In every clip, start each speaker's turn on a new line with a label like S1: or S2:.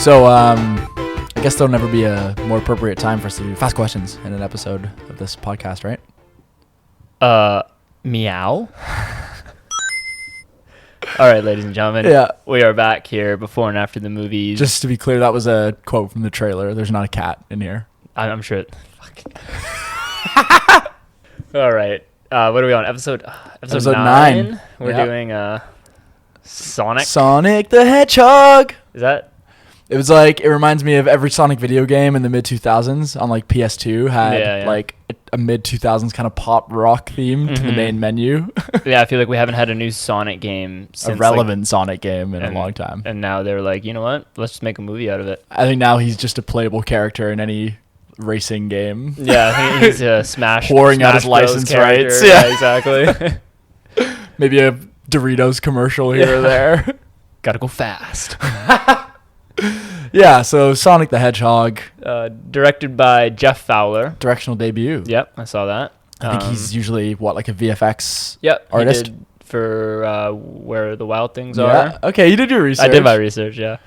S1: So, I guess there'll never be a more appropriate time for us to do fast questions in an episode of this podcast, right?
S2: Meow. All right, ladies and gentlemen.
S1: Yeah.
S2: We are back here before and after the movies.
S1: Just to be clear, that was a quote from the trailer. There's not a cat in here.
S2: I'm sure. All right. What are we on? Episode 9. We're doing Sonic.
S1: Sonic the Hedgehog.
S2: Is that?
S1: It was like, it reminds me of every Sonic video game in the mid-2000s on like PS2 had like a mid-2000s kind of pop rock theme to the main menu.
S2: Yeah, I feel like we haven't had a new Sonic game since
S1: a relevant Sonic game in a long time.
S2: And now they're like, you know what? Let's just make a movie out of it.
S1: I think now he's just a playable character in any racing game.
S2: Yeah, I think he's a Smash
S1: pouring out his license rights.
S2: Yeah, exactly.
S1: Maybe a Doritos commercial here or there.
S2: Gotta go fast.
S1: Yeah, so Sonic the Hedgehog.
S2: Directed by Jeff Fowler.
S1: Directional debut.
S2: Yep, I saw that.
S1: I think he's usually, like a VFX artist?
S2: He did for Where the Wild Things
S1: Are. Okay, you did your research.
S2: I did my research, yeah.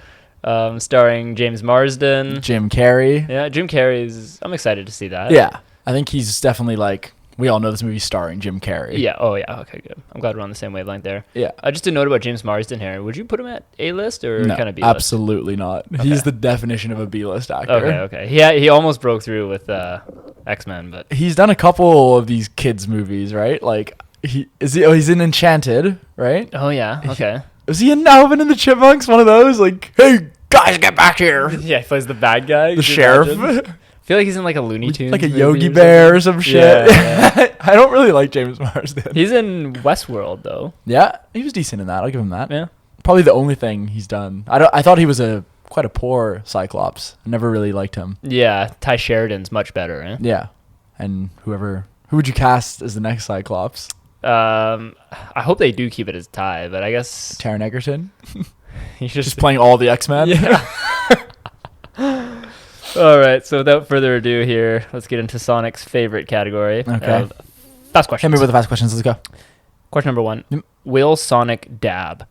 S2: Starring James Marsden.
S1: Jim Carrey.
S2: Yeah, Jim Carrey's... I'm excited to see that.
S1: Yeah, I think he's definitely like... We all know this movie's starring Jim Carrey.
S2: Yeah. Oh, yeah. Okay, good. I'm glad we're on the same wavelength there.
S1: Yeah.
S2: Just a note about James Marsden here. Would you put him at A-list or kind of B-list?
S1: Absolutely not. Okay. He's the definition of a B-list actor.
S2: Okay. He almost broke through with X-Men, but...
S1: He's done a couple of these kids' movies, right? Like, he's in Enchanted, right?
S2: Oh, yeah. Okay.
S1: Was he in Alvin and the Chipmunks? One of those? Like, hey, guys, get back here.
S2: Yeah, he plays the bad guy.
S1: The sheriff.
S2: I feel like he's in like a Looney Tunes
S1: like a Yogi Bear or some shit.
S2: Yeah.
S1: I don't really like James Marsden.
S2: He's in Westworld though.
S1: Yeah, he was decent in that. I'll give him that.
S2: Yeah,
S1: probably the only thing he's done. I thought he was quite a poor Cyclops. I never really liked him.
S2: Yeah, Ty Sheridan's much better. Eh?
S1: Yeah, and who would you cast as the next Cyclops?
S2: I hope they do keep it as Ty, but I guess
S1: Taron Egerton.
S2: He's
S1: just playing all the X-Men.
S2: Yeah. All right, so without further ado here, let's get into Sonic's favorite category.
S1: Okay.
S2: Fast questions.
S1: Hit me with the fast questions. Let's go.
S2: Question number 1. Will Sonic dab?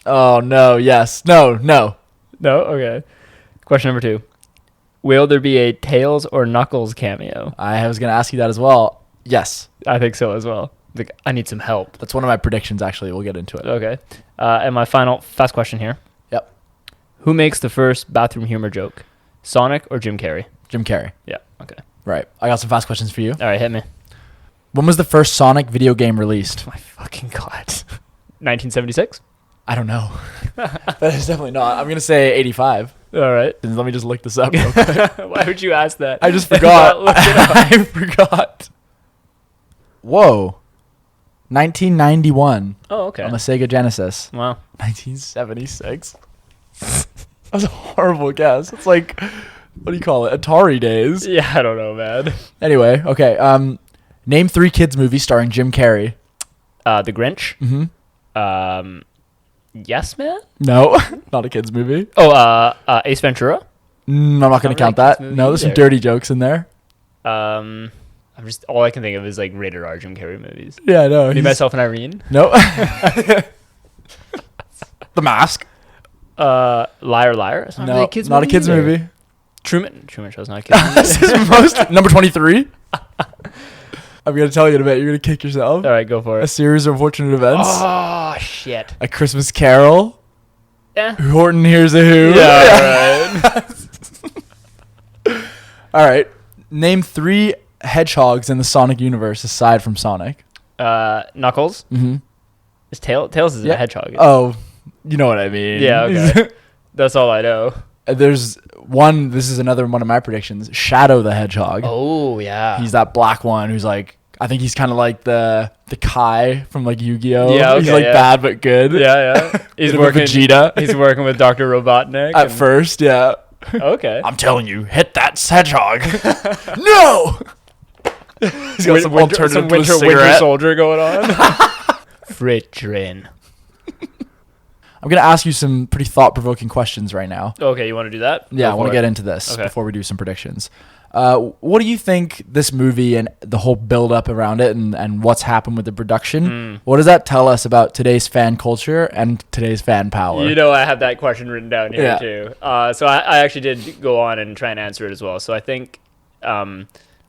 S1: Oh, no. Yes. No.
S2: No? Okay. Question number 2. Will there be a Tails or Knuckles cameo?
S1: I was going to ask you that as well. Yes.
S2: I think so as well. Like, I need some help.
S1: That's one of my predictions, actually. We'll get into it.
S2: Okay. And my final fast question here.
S1: Yep.
S2: Who makes the first bathroom humor joke? Sonic or Jim Carrey?
S1: Jim Carrey.
S2: Yeah, okay.
S1: Right. I got some fast questions for you.
S2: All right, hit me.
S1: When was the first Sonic video game released?
S2: Oh my fucking God. 1976?
S1: I don't know. That is definitely not. I'm going to say 85.
S2: All right.
S1: Let me just look this up real quick.
S2: Why would you ask that?
S1: I just forgot. I forgot. Whoa. 1991.
S2: Oh, okay.
S1: On the Sega Genesis.
S2: Wow.
S1: 1976. That's a horrible guess. It's like, what do you call it? Atari days.
S2: Yeah, I don't know, man.
S1: Anyway, okay. Name 3 kids movies starring Jim Carrey.
S2: The Grinch.
S1: Mm-hmm.
S2: Yes, Man?
S1: No, not a kids movie.
S2: Oh, Ace Ventura.
S1: I'm not going to count that. No, there's some dirty jokes in there.
S2: I'm just all I can think of is like rated R Jim Carrey movies.
S1: Yeah, no.
S2: Me, Myself, and Irene.
S1: No. The Mask.
S2: Liar, Liar. It's not
S1: no,
S2: really a kids
S1: not
S2: movie
S1: a kids
S2: either.
S1: movie.
S2: Truman Show's not a kids movie.
S1: This is most number 23. I'm gonna tell you in a bit. You're gonna kick yourself.
S2: All right, go for it.
S1: A series of unfortunate events.
S2: Oh shit.
S1: A Christmas Carol.
S2: Yeah.
S1: Horton Hears a Who.
S2: Yeah. All right.
S1: All right. Name 3 hedgehogs in the Sonic universe aside from Sonic.
S2: Knuckles.
S1: Mm-hmm.
S2: Is Tails is a hedgehog.
S1: Oh, you know what I mean.
S2: Yeah. Okay. That's all I know.
S1: There's one. This is another one of my predictions. Shadow the Hedgehog.
S2: Oh yeah.
S1: He's that black one who's like. I think he's kind of like the Kai from like Yu-Gi-Oh.
S2: Yeah, okay,
S1: he's like bad but good.
S2: Yeah. He's
S1: working Vegeta.
S2: He's working with Dr. Robotnik.
S1: At first, yeah.
S2: Okay.
S1: I'm telling you, hit that hedgehog. No. He's got some alternative
S2: winter soldier going on. Freight train.
S1: I'm gonna ask you some pretty thought-provoking questions right now.
S2: Okay, you want to do that?
S1: Yeah, I want to get into this
S2: Okay.
S1: before we do some predictions. What do you think this movie and the whole build up around it and what's happened with the production? What does that tell us about today's fan culture and today's fan power?
S2: I have that question written down here too. So I actually did go on and try and answer it as well. So I think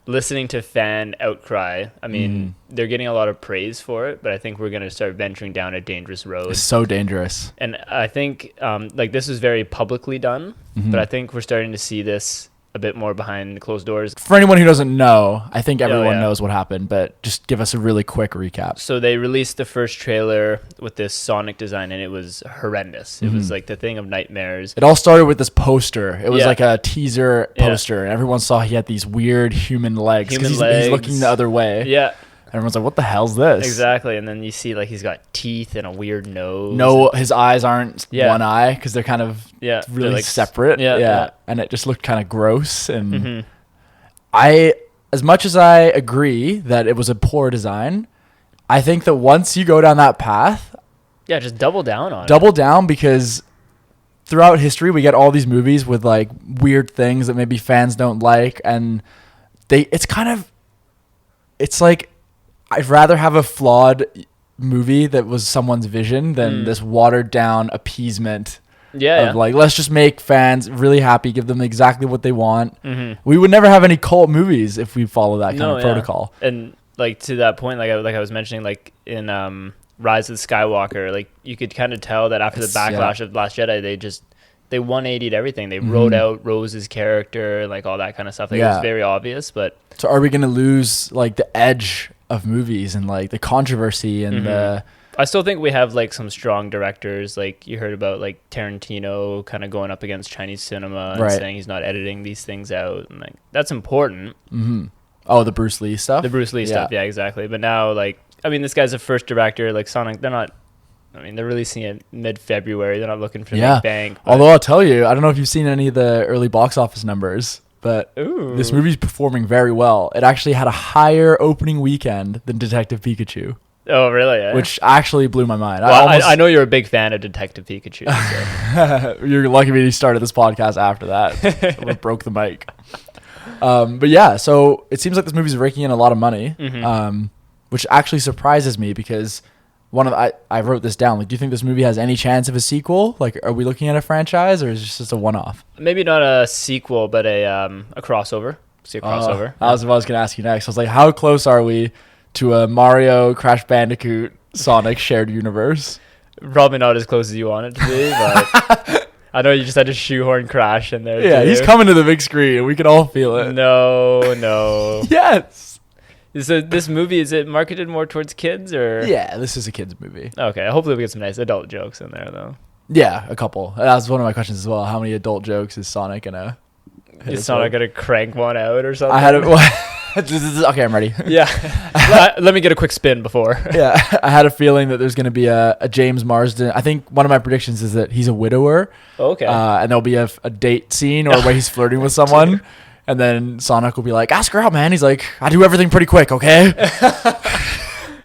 S2: listening to fan outcry, I mean, they're getting a lot of praise for it, but I think we're going to start venturing down a dangerous road.
S1: It's so dangerous.
S2: And I think this was very publicly done, but I think we're starting to see this a bit more behind closed doors.
S1: For anyone who doesn't know, I think everyone knows what happened, but just give us a really quick recap.
S2: So they released the first trailer with this Sonic design, and it was horrendous. It was like the thing of nightmares.
S1: It all started with this poster. It was like a teaser poster, and everyone saw he had these weird human legs because he's looking the other way.
S2: Yeah.
S1: Everyone's like, what the hell's this?
S2: Exactly. And then you see like he's got teeth and a weird nose.
S1: No, his eyes aren't one eye because they're kind of really
S2: like
S1: separate. Yeah. And it just looked kind of gross. And as much as I agree that it was a poor design, I think that once you go down that path...
S2: Yeah, just double down on it.
S1: Double down, because throughout history, we get all these movies with like weird things that maybe fans don't like. And it's like... I'd rather have a flawed movie that was someone's vision than this watered down appeasement of like, let's just make fans really happy, give them exactly what they want. We would never have any cult movies if we follow that kind of protocol.
S2: And like to that point, like I was mentioning, like in Rise of the Skywalker, like you could kind of tell that after the backlash of Last Jedi, they 180'd everything. They wrote out Rose's character, like all that kind of stuff. Like it was very obvious. But
S1: so are we going to lose like the edge of movies and like the controversy and the...
S2: I still think we have like some strong directors. Like you heard about like Tarantino kind of going up against Chinese cinema and saying he's not editing these things out, and like that's important.
S1: Oh, the Bruce Lee stuff.
S2: Stuff, yeah, exactly. But now, like, I mean, this guy's a first director. Like Sonic, they're releasing it mid-February. They're not looking for the big bang.
S1: Although I'll tell you, I don't know if you've seen any of the early box office numbers, but this movie's performing very well. It actually had a higher opening weekend than Detective Pikachu.
S2: Oh, really? Yeah.
S1: Which actually blew my mind.
S2: Well, I know you're a big fan of Detective Pikachu.
S1: So. You're lucky me to started this podcast after that. We broke the mic. But yeah, so it seems like this movie's raking in a lot of money, which actually surprises me because I wrote this down. Like, do you think this movie has any chance of a sequel? Like, are we looking at a franchise, or is it just a one-off?
S2: Maybe not a sequel, but a crossover. See a crossover.
S1: That was what I was going to ask you next. I was like, how close are we to a Mario, Crash Bandicoot, Sonic shared universe?
S2: Probably not as close as you want it to be, but I know you just had to shoehorn Crash in there.
S1: Yeah, he's coming to the big screen. We can all feel it.
S2: No.
S1: Yes.
S2: So this movie, is it marketed more towards kids or?
S1: Yeah, this is a kids movie.
S2: Okay, hopefully we get some nice adult jokes in there though.
S1: Yeah, a couple. That was one of my questions as well. How many adult jokes is Sonic gonna?
S2: Is Sonic gonna crank one out or something?
S1: I had okay, I'm ready.
S2: Yeah, let me get a quick spin before.
S1: Yeah, I had a feeling that there's gonna be a James Marsden. I think one of my predictions is that he's a widower.
S2: Okay.
S1: And there'll be a date scene or where he's flirting with someone. And then Sonic will be like, ask her out, man. He's like, I do everything pretty quick, okay?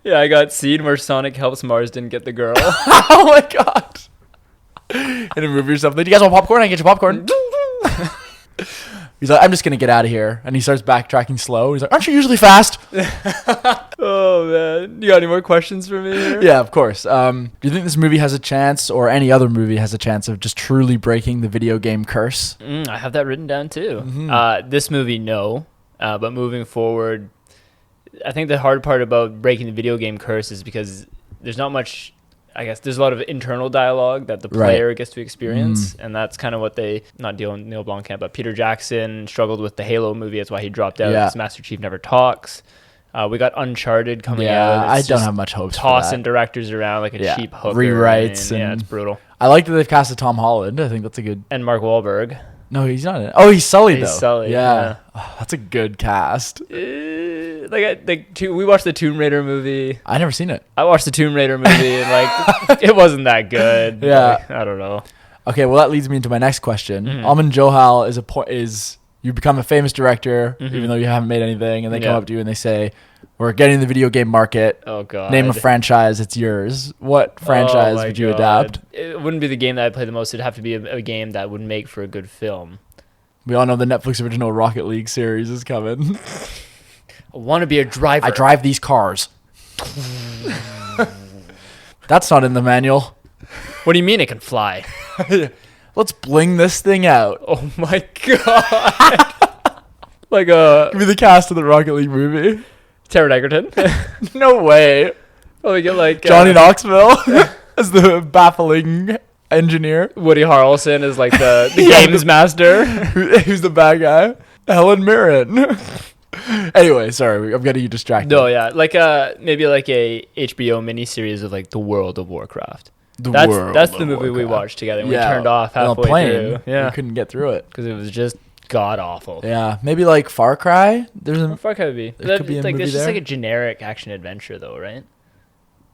S2: Yeah, I got scene where Sonic helps Marsden get the girl.
S1: Oh, my God. In a movie or something. Do you guys want popcorn? I can get you popcorn. He's like, I'm just going to get out of here. And he starts backtracking slow. He's like, aren't you usually fast?
S2: Oh, man. You got any more questions for me here?
S1: Yeah, of course. Do you think this movie has a chance, or any other movie has a chance, of just truly breaking the video game curse?
S2: I have that written down, too. This movie, no. But moving forward, I think the hard part about breaking the video game curse is because there's not much... I guess there's a lot of internal dialogue that the player gets to experience, and that's kind of what not Neil Blomkamp, but Peter Jackson struggled with the Halo movie. That's why he dropped out. Because Master Chief never talks. We got Uncharted coming out.
S1: I don't have much hope.
S2: Tossing directors around like a cheap hooker.
S1: Rewrites.
S2: And it's brutal.
S1: I like that they've casted Tom Holland. I think that's a good...
S2: And Mark Wahlberg.
S1: No, he's not in it. Oh, he's Sully, though.
S2: He's Sully,
S1: yeah. Oh, that's a good cast.
S2: We watched the Tomb Raider movie.
S1: I never seen it.
S2: I watched the Tomb Raider movie, and it wasn't that good.
S1: Yeah.
S2: I don't know.
S1: Okay, well, that leads me into my next question. Aman Johal is you become a famous director, even though you haven't made anything, and they come up to you and they say, we're getting the video game market.
S2: Oh, God.
S1: Name a franchise, it's yours. What franchise would you adapt?
S2: It wouldn't be the game that I play the most. It'd have to be a game that would make for a good film.
S1: We all know the Netflix original Rocket League series is coming.
S2: I want to be a driver.
S1: I drive these cars. That's not in the manual.
S2: What do you mean it can fly?
S1: Let's bling this thing out.
S2: Oh my god. Like a...
S1: Give me the cast of the Rocket League movie.
S2: Taron Egerton.
S1: No way.
S2: Oh, we get like...
S1: Johnny Knoxville as the baffling engineer.
S2: Woody Harrelson is like the games master.
S1: Who's the bad guy? Helen Mirren. Anyway, sorry, I'm getting you distracted.
S2: No, yeah. Like maybe like a HBO miniseries of like The World of Warcraft. That's the movie we watched together. And we turned off halfway through. Yeah.
S1: We couldn't get through it.
S2: Because it was just god awful.
S1: Yeah. Maybe like Far Cry?
S2: Far Cry would be.
S1: There could be a
S2: like,
S1: movie
S2: it's just
S1: there.
S2: like a generic action adventure though, right?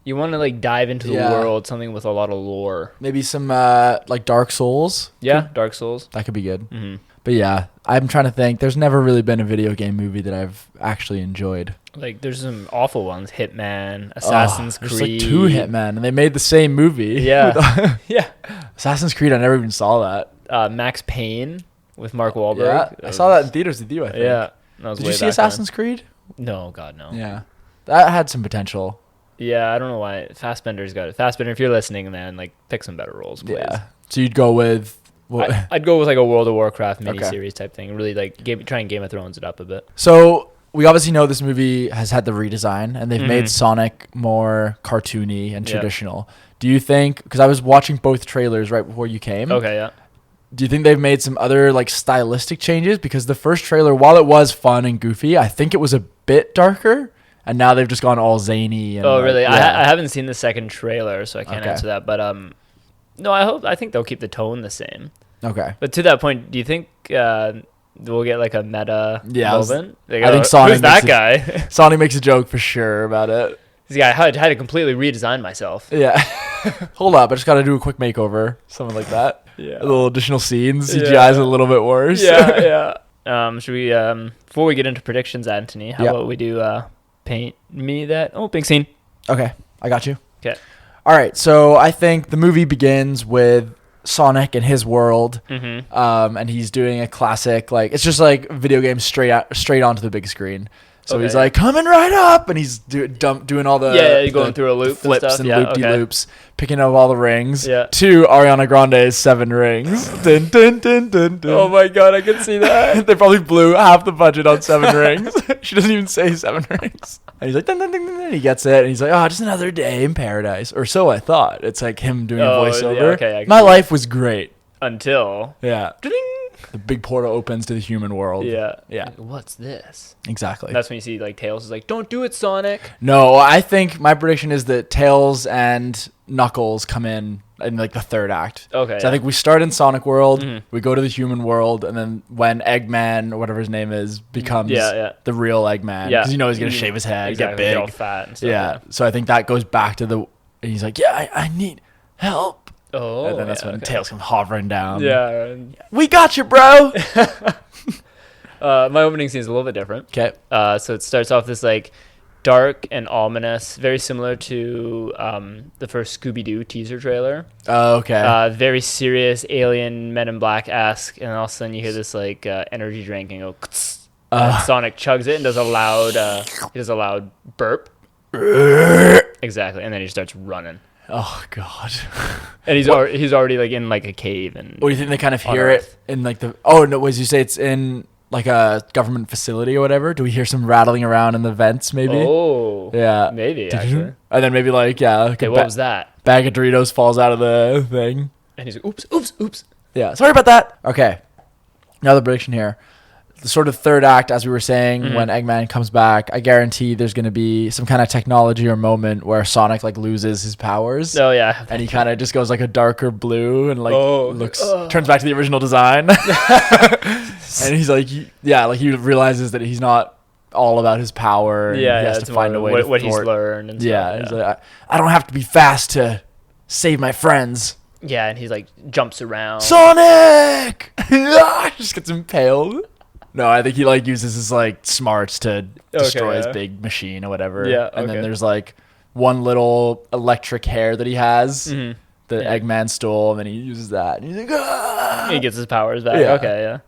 S2: You want to like dive into the world, something with a lot of lore.
S1: Maybe some like Dark Souls.
S2: Yeah, Dark Souls.
S1: That could be good.
S2: Mm-hmm.
S1: But yeah, I'm trying to think. There's never really been a video game movie that I've actually enjoyed.
S2: Like, there's some awful ones. Hitman, Assassin's Creed.
S1: There's like 2 Hitman, and they made the same movie.
S2: Yeah. Yeah.
S1: Assassin's Creed, I never even saw that.
S2: Max Payne with Mark Wahlberg.
S1: Yeah, I saw that in theaters with you, I think.
S2: Yeah.
S1: Did you see Assassin's Creed?
S2: No, God, no.
S1: Yeah. That had some potential.
S2: Yeah, I don't know why. Fassbender's got it. Fassbender, if you're listening, man, like, pick some better roles, please.
S1: Yeah. So you'd go with...
S2: I'd go with like a World of Warcraft miniseries type thing. Really like try and Game of Thrones it up a bit.
S1: So we obviously know this movie has had the redesign, and they've made Sonic more cartoony and traditional. Do you think, because I was watching both trailers right before you came.
S2: Okay, yeah.
S1: Do you think they've made some other like stylistic changes? Because the first trailer, while it was fun and goofy, I think it was a bit darker. And now they've just gone all zany. And
S2: really?
S1: Yeah.
S2: I haven't seen the second trailer, so I can't answer that. But no, I think they'll keep the tone the same.
S1: Okay.
S2: But to that point, do you think we'll get like a meta moment?
S1: I think Sonic.
S2: Who's that guy?
S1: Sonic makes a joke for sure about it.
S2: This guy had to completely redesign myself.
S1: Yeah. Hold up, I just got to do a quick makeover, something like that.
S2: Yeah.
S1: A little additional scenes. CGI's a little bit worse.
S2: Yeah, yeah. Should we before we get into predictions, Anthony? How about we do paint me that opening scene?
S1: Okay, I got you.
S2: Okay.
S1: All right, so I think the movie begins with Sonic in his world, and he's doing a classic, like, it's just like video game straight onto the big screen. So he's like coming right up, and he's doing all the
S2: going through a loop,
S1: flips and loop-de-loops, picking up all the rings.
S2: Yeah.
S1: To Ariana Grande's 7 Rings. Dun, dun, dun, dun, dun.
S2: Oh my god, I can see that.
S1: They probably blew half the budget on 7 Rings. She doesn't even say 7 Rings. And he's like, dun, dun, dun, dun, and he gets it, and he's like, oh, just another day in paradise, or so I thought. It's like him doing a voiceover.
S2: Yeah, okay,
S1: my life was great
S2: until
S1: the big portal opens to the human world.
S2: Yeah.
S1: Like,
S2: what's this?
S1: Exactly.
S2: That's when you see like Tails is like, don't do it, Sonic.
S1: No, I think my prediction is that Tails and Knuckles come in like the third act.
S2: Okay.
S1: So I think we start in Sonic World, we go to the human world, and then when Eggman or whatever his name is becomes the real Eggman, because he's gonna shave his head, get big,
S2: get all fat and stuff.
S1: Yeah. So I think that goes back to and he's like, I need help.
S2: Oh.
S1: And then that's when Tails comes hovering down.
S2: Yeah.
S1: We got you, bro.
S2: My opening scene is a little bit different.
S1: Okay.
S2: So it starts off this like dark and ominous, very similar to the first Scooby-Doo teaser trailer.
S1: Oh, okay.
S2: Very serious alien Men in Black-esque, and all of a sudden you hear this like energy drink and go and Sonic chugs it and does a loud burp. Exactly, and then he starts running.
S1: Oh god.
S2: And he's already like in like a cave. And
S1: what do you think they kind of hear it in like the? Oh no, as you say, it's in like a government facility or whatever. Do we hear some rattling around in the vents? Maybe.
S2: Oh.
S1: Yeah.
S2: Maybe actually.
S1: And then maybe like
S2: okay, what was that?
S1: Bag of Doritos falls out of the thing.
S2: And he's like, oops.
S1: Yeah. Sorry about that. Okay. Another prediction here. The sort of third act, as we were saying, when Eggman comes back, I guarantee there's going to be some kind of technology or moment where Sonic like loses his powers.
S2: Oh yeah.
S1: And he kind of just goes like a darker blue and like turns back to the original design. And he's like, he realizes that he's not all about his power. And he has to find a way to
S2: what he's learned. And
S1: stuff. He's like, I don't have to be fast to save my friends.
S2: Yeah, and he's like jumps around.
S1: Sonic! Just gets impaled. No, I think he like uses his like smarts to destroy his big machine or whatever. Yeah, and then there's like one little electric hair that he has that Eggman stole, and then he uses that. And he's like,
S2: he gets his powers back. Yeah. Okay,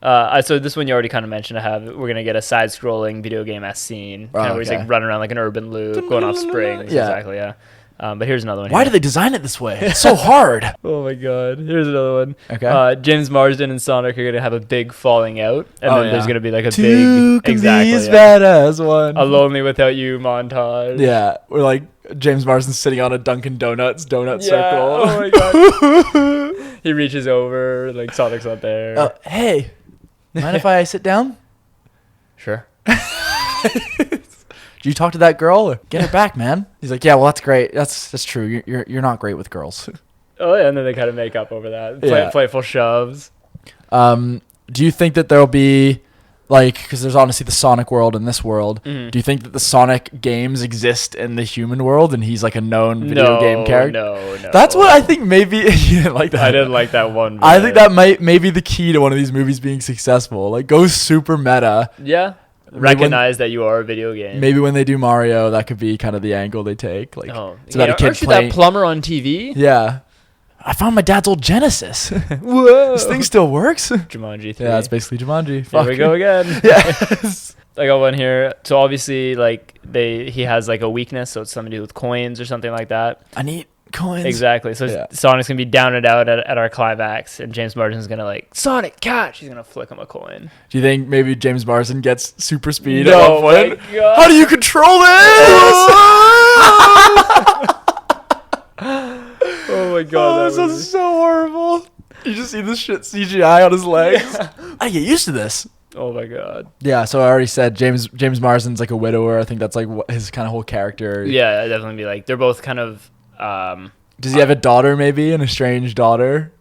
S2: So this one you already kind of mentioned. We're gonna get a side-scrolling video game as scene, where he's like running around like an urban loop, going off springs. Yeah. Exactly. Yeah. But here's another one.
S1: Why do they design it this way? It's so hard.
S2: Oh my god. Here's another one.
S1: Okay.
S2: James Marsden and Sonic are gonna have a big falling out, and then there's gonna be like a
S1: Two
S2: big
S1: badass one.
S2: A Lonely Without You montage.
S1: Yeah, we're like James Marsden sitting on a Dunkin' Donuts donut circle.
S2: Oh my god. He reaches over, like Sonic's not there.
S1: Hey, mind if I sit down?
S2: Sure.
S1: Did you talk to that girl? Get her back, man. He's like, yeah, well, that's great. That's true. You're not great with girls.
S2: Oh yeah, and then they kind of make up over that. Playful shoves.
S1: Do you think that there'll be because there's honestly the Sonic world and this world. Mm-hmm. Do you think that the Sonic games exist in the human world and he's like a known video game character?
S2: No.
S1: That's what I think. Maybe you didn't like that.
S2: I didn't like that one. Bit.
S1: I think that may be the key to one of these movies being successful. Like, go super meta.
S2: Yeah. Recognize that you are a video game.
S1: Maybe when they do Mario, that could be kind of the angle they take. Like, it's about a kid
S2: aren't you that plumber on TV?
S1: Yeah. I found my dad's old Genesis.
S2: Whoa.
S1: This thing still works.
S2: Jumanji 3.
S1: Yeah, it's basically Jumanji.
S2: Here we go again.
S1: Yes.
S2: I got one here. So obviously, he has like a weakness, so it's something to do with coins or something like that.
S1: I need coins.
S2: Exactly. So Sonic's gonna be down and out at our climax, and James Marsden's gonna Sonic catch. He's gonna flick him a coin.
S1: Do you think maybe James Marsden gets super speed
S2: at
S1: one point? How do you control this?
S2: Oh my god,
S1: this is so horrible. You just see this shit CGI on his legs. Yeah. I get used to this.
S2: Oh my god.
S1: Yeah, so I already said James Marsden's like a widower. I think that's like his kind of whole character.
S2: Yeah, it'd definitely be they're both kind of.
S1: Does he have a daughter? Maybe an estranged daughter.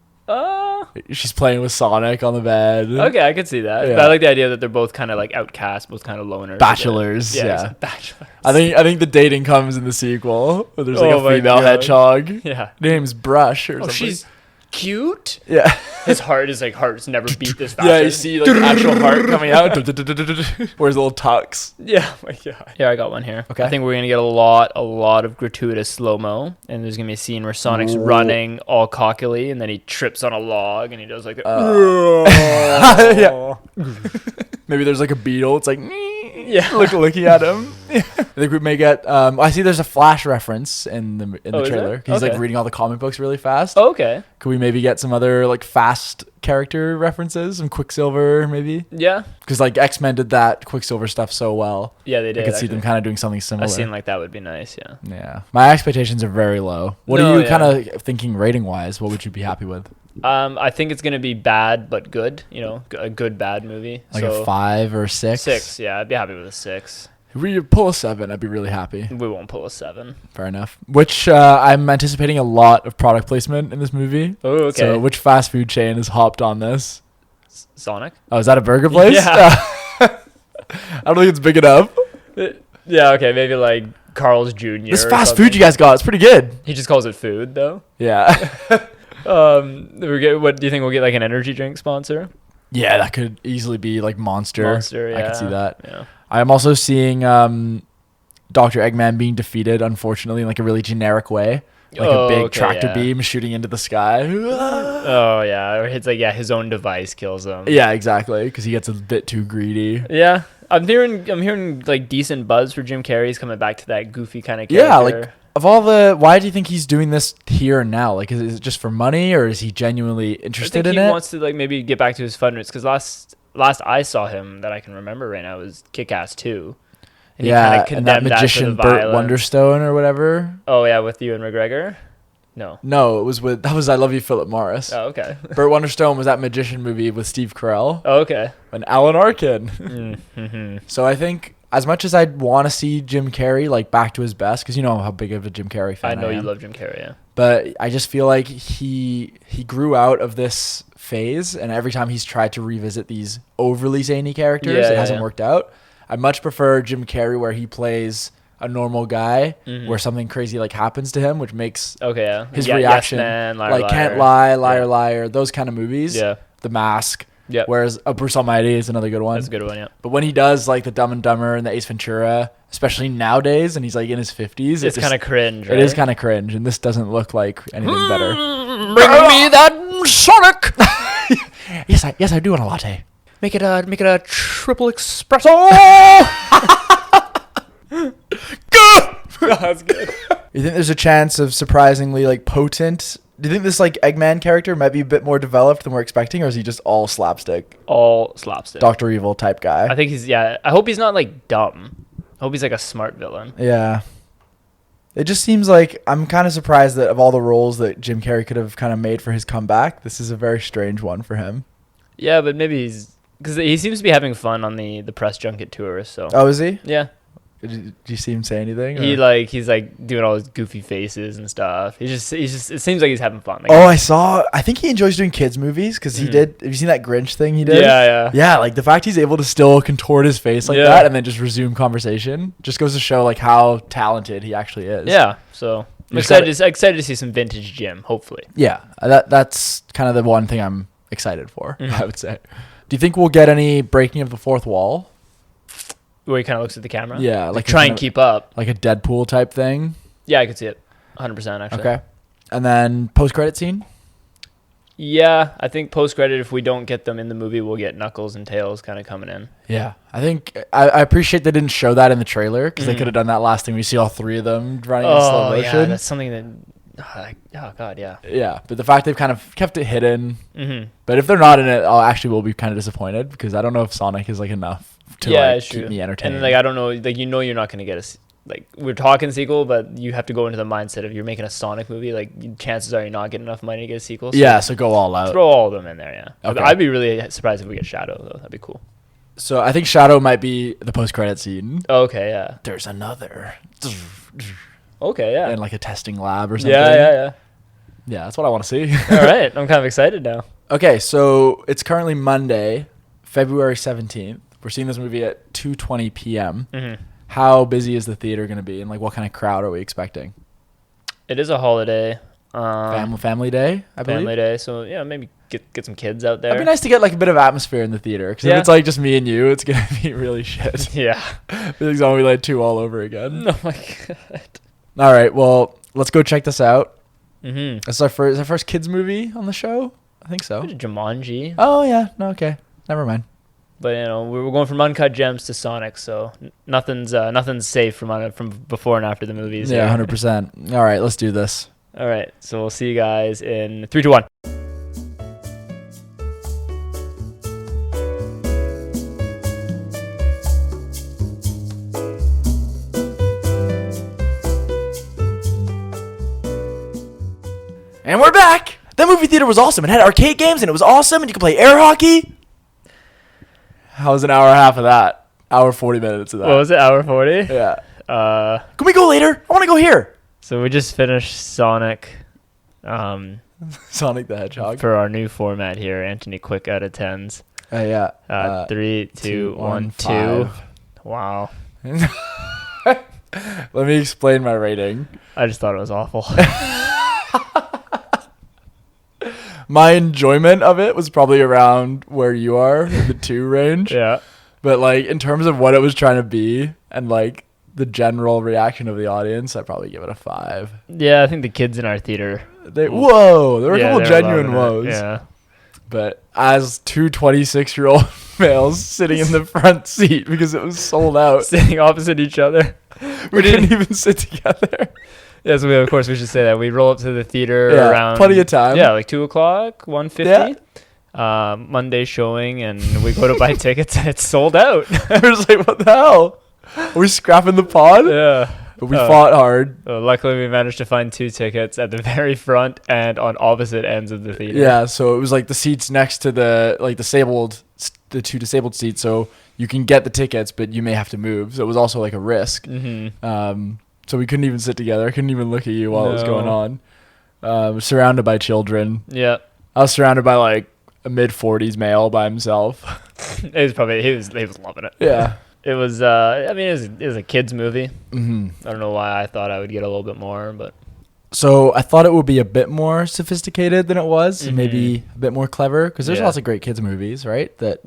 S1: She's playing with Sonic on the bed.
S2: Okay, I could see that. Yeah. But I like the idea that they're both kind of outcasts, both kind of loners.
S1: Bachelors. Yeah.
S2: Bachelors.
S1: I think the dating comes in the sequel. Where there's a female hedgehog.
S2: Yeah.
S1: name's Brush or something.
S2: She's cute.
S1: Yeah.
S2: His heart's never beat this fast.
S1: Yeah, you see the actual heart coming out. Wears little tucks.
S2: Yeah, my god. Here, I got one here.
S1: Okay.
S2: I think we're gonna get a lot of gratuitous slow-mo, and there's gonna be a scene where Sonic's running all cockily, and then he trips on a log, and he does
S1: yeah. Maybe there's a beetle. It's looking at him. I think we may get. I see there's a Flash reference in the trailer. He's reading all the comic books really fast.
S2: Oh, okay.
S1: Could we maybe get some other fast character references? Some Quicksilver maybe.
S2: Yeah.
S1: Because X-Men did that Quicksilver stuff so well.
S2: Yeah, they did.
S1: I could see them kind of doing something similar.
S2: A scene like that would be nice. Yeah.
S1: Yeah. My expectations are very low. What are you kind of thinking rating wise? What would you be happy with?
S2: I think it's gonna be bad but good. A good bad movie.
S1: A 5 or 6.
S2: 6. Yeah, I'd be happy with a 6.
S1: If we pull a 7, I'd be really happy.
S2: We won't pull a 7.
S1: Fair enough. Which I'm anticipating a lot of product placement in this movie.
S2: Oh, okay.
S1: So which fast food chain has hopped on this?
S2: Sonic.
S1: Oh, is that a burger place?
S2: Yeah.
S1: I don't think it's big enough.
S2: Yeah. Okay. Maybe Carl's Jr.
S1: This fast food you guys got, it's pretty good.
S2: He just calls it food, though.
S1: Yeah.
S2: What do you think we'll get? An energy drink sponsor?
S1: Yeah, that could easily be Monster.
S2: Monster, yeah.
S1: I could see that.
S2: Yeah.
S1: I am also seeing Dr. Eggman being defeated, unfortunately, in a really generic way. A big tractor beam shooting into the sky.
S2: Oh, yeah. Or it's his own device kills him.
S1: Yeah, exactly. Because he gets a bit too greedy.
S2: Yeah. I'm hearing decent buzz for Jim Carrey. He's coming back to that goofy kind of character.
S1: Yeah, why do you think he's doing this here and now? Is it just for money, or is he genuinely interested in it?
S2: He wants to maybe get back to his fun roots, because last I saw him that I can remember right now was Kick-Ass 2. And
S1: and that magician Burt Wonderstone or whatever.
S2: Oh yeah, with Ewan McGregor.
S1: No, it was that was I Love You, Philip Morris.
S2: Oh, okay.
S1: Burt Wonderstone was that magician movie with Steve Carell.
S2: Oh, okay.
S1: And Alan Arkin.
S2: Mm-hmm.
S1: So I think, as much as I'd want to see Jim Carrey back to his best, because you know how big of a Jim Carrey fan I am.
S2: I know you love Jim Carrey, yeah.
S1: But I just feel like he grew out of this phase, and every time he's tried to revisit these overly zany characters, it hasn't worked out. I much prefer Jim Carrey where he plays a normal guy, where something crazy happens to him, which makes his reaction
S2: Yes Man,
S1: Can't Lie, Liar, those kind of movies.
S2: Yeah.
S1: The Mask.
S2: Yeah.
S1: Whereas Bruce Almighty is another good one.
S2: That's a good one, yeah.
S1: But when he does the Dumb and Dumber and the Ace Ventura, especially nowadays, and he's in his 50s,
S2: it's kind of cringe. Right?
S1: It is kind of cringe, and this doesn't look like anything better.
S2: Bring me that Sonic.
S1: Yes, I do want a latte.
S2: Make it a triple espresso. That's good.
S1: You think there's a chance of surprisingly like potent? Do you think this like Eggman character might be a bit more developed than we're expecting, or is he just all slapstick?
S2: All slapstick.
S1: Dr. Evil type guy.
S2: I think I hope he's not like dumb. I hope he's like a smart villain.
S1: Yeah. It just seems like I'm kind of surprised that of all the roles that Jim Carrey could have kind of made for his comeback, this is a very strange one for him.
S2: Yeah, but maybe because he seems to be having fun on the press junket tour. So.
S1: Oh, is he?
S2: Yeah.
S1: Did you see him say anything?
S2: He's like doing all his goofy faces and stuff. He's just it seems like he's having fun. Like,
S1: I think he enjoys doing kids movies because he did. Have you seen that Grinch thing he did? Yeah, like the fact he's able to still contort his face like that and then just resume conversation just goes to show like how talented he actually is.
S2: Yeah, so I'm excited to see some vintage Jim, hopefully.
S1: Yeah, that's kind of the one thing I'm excited for, I would say. Do you think we'll get any breaking of the fourth wall?
S2: Where he kind of looks at the camera?
S1: Yeah. Like
S2: try and keep up.
S1: Like a Deadpool type thing?
S2: Yeah, I could see it. 100% actually.
S1: Okay. And then post-credit scene?
S2: Yeah, I think post-credit, if we don't get them in the movie, we'll get Knuckles and Tails kind of coming in.
S1: Yeah. I think I appreciate they didn't show that in the trailer because they could have done that last thing. We see all three of them running in slow motion.
S2: Yeah, that's something that... Oh, God, yeah.
S1: Yeah, but the fact they've kind of kept it hidden. Mm-hmm. But if they're not in it, will be kind of disappointed because I don't know if Sonic is like enough to keep me entertained.
S2: And like I don't know, like you're not going to get we're talking sequel, but you have to go into the mindset of you're making a Sonic movie. Like chances are you're not getting enough money to get a sequel.
S1: So go all out.
S2: Throw all of them in there. Yeah.
S1: Okay.
S2: I'd be really surprised if we get Shadow though. That'd be cool.
S1: So I think Shadow might be the post-credit scene.
S2: Okay. Yeah.
S1: There's another.
S2: Okay. Yeah.
S1: In like a testing lab or something.
S2: Yeah.
S1: Yeah, that's what I want to see.
S2: All right. I'm kind of excited now.
S1: Okay, so it's currently Monday, February 17th. We're seeing this movie at 2:20 p.m. Mm-hmm. How busy is the theater going to be, and like what kind of crowd are we expecting?
S2: It is a holiday.
S1: Family day, I believe.
S2: Family day, so yeah, maybe get some kids out there.
S1: It'd be nice to get like a bit of atmosphere in the theater, because if it's like just me and you, it's going to be really shit.
S2: Yeah.
S1: It's going to be like 2 all over again.
S2: Oh my God.
S1: All right, well, let's go check this out.
S2: Mm-hmm.
S1: This is our first kids movie on the show? I think so.
S2: Jumanji.
S1: Oh, yeah. No, okay. Never mind.
S2: But, we're going from Uncut Gems to Sonic, so nothing's safe from before and after the movies.
S1: Yeah, 100%. All right, let's do this.
S2: All right, so we'll see you guys in 3, 2, 1.
S1: And we're back. That movie theater was awesome. It had arcade games, and it was awesome, and you could play air hockey. How was an hour and a half of that? Hour 40 minutes of that.
S2: What was it, hour 40?
S1: Yeah. Can we go later? I want to go here.
S2: So we just finished Sonic.
S1: Sonic the Hedgehog.
S2: For our new format here, Antony quick out of 10s.
S1: Yeah.
S2: 3, 2, 1, 2.
S1: 5.
S2: Wow.
S1: Let me explain my rating.
S2: I just thought it was awful.
S1: My enjoyment of it was probably around where you are, in the 2 range.
S2: Yeah.
S1: But like in terms of what it was trying to be and like the general reaction of the audience, I'd probably give it a 5.
S2: Yeah, I think the kids in our theater.
S1: There were a couple genuine woes.
S2: Yeah.
S1: But as 2 26-year-old males sitting in the front seat because it was sold out.
S2: Sitting opposite each other.
S1: We didn't even sit together.
S2: Yeah, so of course we should say that. We roll up to the theater around...
S1: plenty of time.
S2: Yeah, like 2 o'clock, 1:50. Yeah. Monday showing, and we go to buy tickets, and it's sold out.
S1: I was like, what the hell? Are we scrapping the pod?
S2: Yeah.
S1: But we fought hard.
S2: Luckily, we managed to find 2 tickets at the very front and on opposite ends of the theater.
S1: Yeah, so it was like the seats next to the 2 disabled seats, so you can get the tickets, but you may have to move. So it was also like a risk. Mm-hmm. So we couldn't even sit together. I couldn't even look at you while it was going on. Surrounded by children. Yeah. I was surrounded by like a mid-40s male by himself.
S2: He was loving it.
S1: Yeah.
S2: It was it was a kids movie. Mm-hmm. I don't know why I thought I would get a little bit more, but
S1: so I thought it would be a bit more sophisticated than it was, and maybe a bit more clever, because there's lots of great kids movies, right? That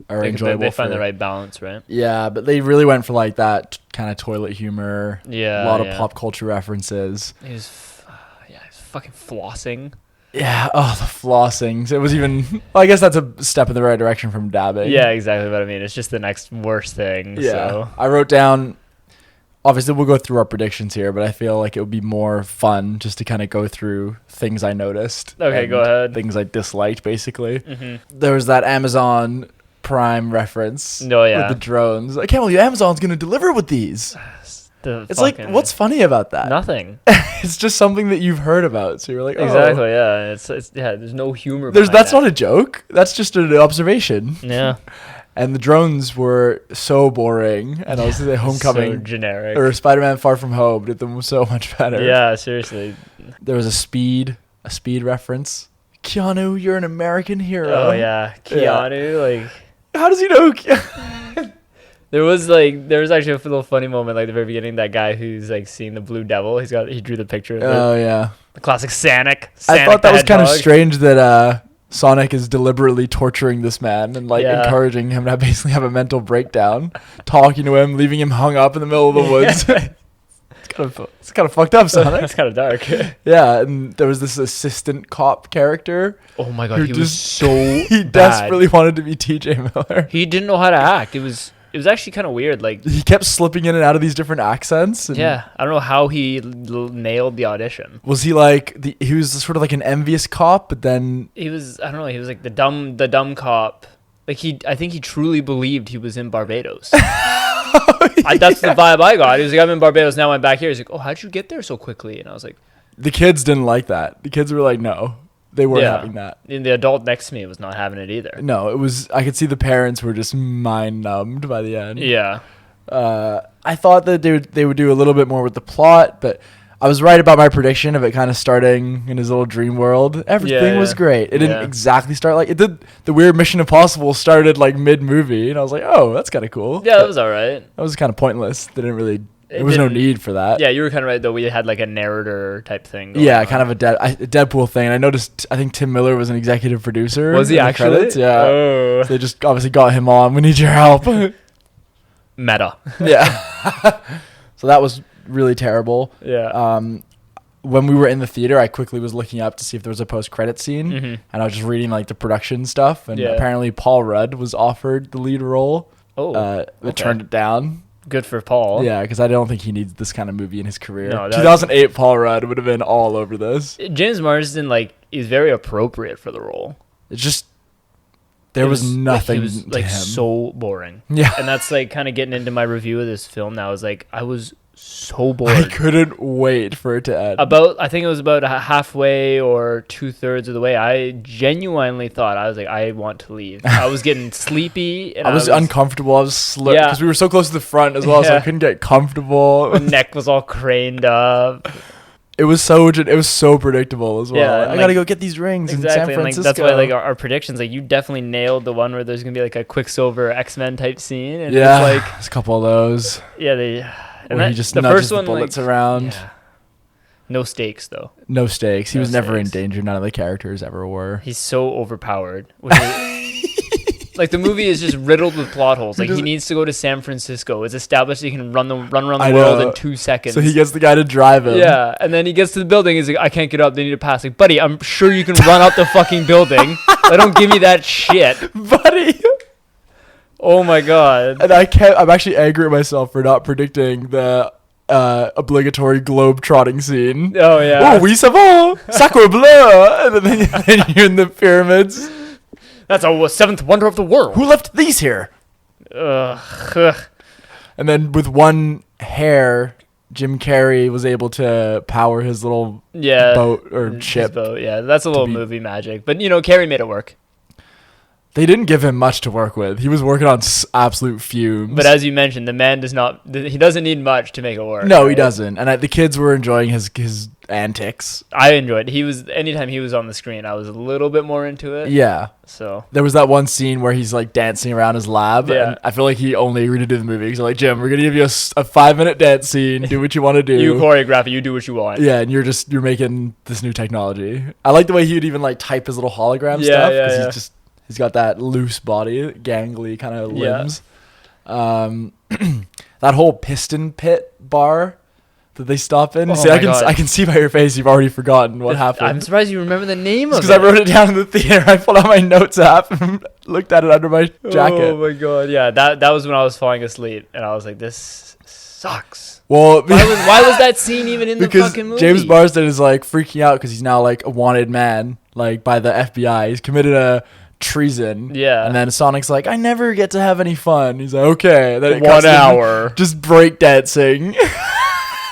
S1: are enjoyable.
S2: They find the right balance, right?
S1: Yeah, but they really went for like that kind of toilet humor.
S2: Yeah,
S1: a lot of pop culture references.
S2: He's fucking flossing.
S1: Yeah. Oh, the flossings. It was even. Well, I guess that's a step in the right direction from dabbing.
S2: Yeah, exactly what I mean. It's just the next worst thing.
S1: Yeah.
S2: So.
S1: I wrote down. Obviously, we'll go through our predictions here, but I feel like it would be more fun just to kind of go through things I noticed.
S2: Okay, go ahead.
S1: Things I disliked, basically.
S2: Mm-hmm.
S1: There was that Amazon Prime reference
S2: Oh, yeah.
S1: with the drones. I can't believe Amazon's going to deliver with these. It's like, what's funny about that?
S2: Nothing.
S1: It's just something that you've heard about. So you're like, oh.
S2: Exactly, yeah. It's yeah, there's no humor
S1: That's
S2: behind
S1: not a joke. That's just an observation.
S2: Yeah.
S1: And the drones were so boring. And I was say Homecoming.
S2: So generic.
S1: Or Spider-Man Far From Home did them so much better.
S2: Yeah, seriously.
S1: There was a speed reference. Keanu, you're an American hero.
S2: Oh, yeah. Keanu, like...
S1: How does he know?
S2: There was actually a little funny moment, like the very beginning. That guy who's like seeing the Blue Devil, he drew the picture of the classic Sonic.
S1: I thought that was kind of strange that Sonic is deliberately torturing this man and like encouraging him to basically have a mental breakdown, talking to him, leaving him hung up in the middle of the woods. It's kind of fucked up, Sonic.
S2: That's kind of dark.
S1: Yeah, and there was this assistant cop character.
S2: Oh my god, he was so
S1: he
S2: bad.
S1: Desperately wanted to be T.J. Miller.
S2: He didn't know how to act. It was actually kind of weird. Like
S1: he kept slipping in and out of these different accents. And
S2: yeah, I don't know how he nailed the audition.
S1: Was he like he was sort of like an envious cop, but then
S2: he was, I don't know, he was like the dumb cop. Like I think he truly believed he was in Barbados. That's the vibe I got. He was like, I'm in Barbados now. I'm back here. He's like, oh, how'd you get there so quickly? And I was like,
S1: the kids didn't like that. The kids were like, no. They weren't having that.
S2: And the adult next to me was not having it either.
S1: No, it was. I could see the parents were just mind numbed by the end.
S2: Yeah.
S1: I thought that they would do a little bit more with the plot, but I was right about my prediction of it kind of starting in his little dream world. Everything was great. It didn't exactly start like it did. The weird Mission Impossible started like mid movie, and I was like, oh, that's kind of cool.
S2: Yeah, that was all right.
S1: That was kind of pointless. They didn't really. There was no need for that.
S2: Yeah, you were kind of right, though. We had like a narrator type thing.
S1: Yeah, kind of a Deadpool thing. And I noticed, I think Tim Miller was an executive producer.
S2: Was he actually?
S1: Credits. Yeah.
S2: Oh.
S1: So they just obviously got him on. We need your help.
S2: Meta.
S1: Yeah. So that was really terrible.
S2: Yeah.
S1: When we were in the theater, I quickly was looking up to see if there was a post-credit scene.
S2: Mm-hmm.
S1: And I was just reading like the production stuff. And apparently Paul Rudd was offered the lead role.
S2: Oh.
S1: But turned it down.
S2: Good for Paul.
S1: Yeah, because I don't think he needs this kind of movie in his career.
S2: No,
S1: 2008 Paul Rudd would have been all over this.
S2: James Marsden is very appropriate for the role.
S1: It's just there was nothing.
S2: He was
S1: to him.
S2: So boring.
S1: Yeah,
S2: and that's like kind of getting into my review of this film. Now I was so bored.
S1: I couldn't wait for it to end.
S2: I think it was about halfway or 2/3 of the way. I genuinely thought, I was like, I want to leave. I was getting sleepy. And
S1: I was uncomfortable. I was slipping because we were so close to the front as well, so I couldn't get comfortable.
S2: My neck was all craned up.
S1: It was so predictable as well.
S2: Yeah,
S1: I gotta go get these rings in San Francisco.
S2: And that's why our predictions, you definitely nailed the one where there's gonna be like a Quicksilver X-Men type scene. And
S1: there's a couple of those.
S2: Yeah,
S1: where he just nudges the bullets around.
S2: Yeah. No stakes, though.
S1: No stakes. He was never in danger. None of the characters ever were.
S2: He's so overpowered. Like, the movie is just riddled with plot holes. Like, he needs to go to San Francisco. It's established he can run around the world in 2 seconds.
S1: So he gets the guy to drive him.
S2: Yeah, and then he gets to the building. He's like, I can't get up. They need to pass. Like, buddy, I'm sure you can run up the fucking building. Don't give me that shit.
S1: Buddy.
S2: Oh my god!
S1: And I'm actually angry at myself for not predicting the obligatory globe trotting scene.
S2: Oh yeah!
S1: Oh, oui savant, sacre bleu, and then you're in the pyramids.
S2: That's a seventh wonder of the world.
S1: Who left these here?
S2: Ugh.
S1: And then with one hair, Jim Carrey was able to power his little boat or ship.
S2: Boat, yeah, that's a little movie magic. But Carrey made it work.
S1: They didn't give him much to work with. He was working on absolute fumes.
S2: But as you mentioned, the man he doesn't need much to make it work.
S1: No, right? He doesn't. And the kids were enjoying his antics.
S2: I enjoyed it. Anytime he was on the screen, I was a little bit more into it.
S1: Yeah.
S2: So
S1: there was that one scene where he's like dancing around his lab. Yeah. And I feel like he only agreed to do the movie. He's like, Jim, we're going to give you a 5-minute dance scene. Do what you want to do.
S2: You choreograph it. You do what you want.
S1: Yeah. And you're making this new technology. I like the way he would even like type his little hologram stuff. Because he's got that loose body, gangly kind of limbs. That whole piston pit bar that they stop in?
S2: Oh
S1: See,
S2: my
S1: I
S2: God.
S1: can see by your face you've already forgotten what happened.
S2: I'm surprised you remember the name of it.
S1: Because I wrote it down in the theater. I pulled out my notes app and looked at it under my jacket.
S2: Oh my God, yeah, that was when I was falling asleep, and I was like, this sucks.
S1: Well,
S2: Why was that scene even in the fucking movie?
S1: James Marsden is like freaking out because he's now like a wanted man, like by the FBI. He's committed a treason.
S2: Yeah.
S1: And then Sonic's like, I never get to have any fun. He's like, okay. And then it
S2: 1
S1: cuts to him
S2: hour.
S1: just break dancing.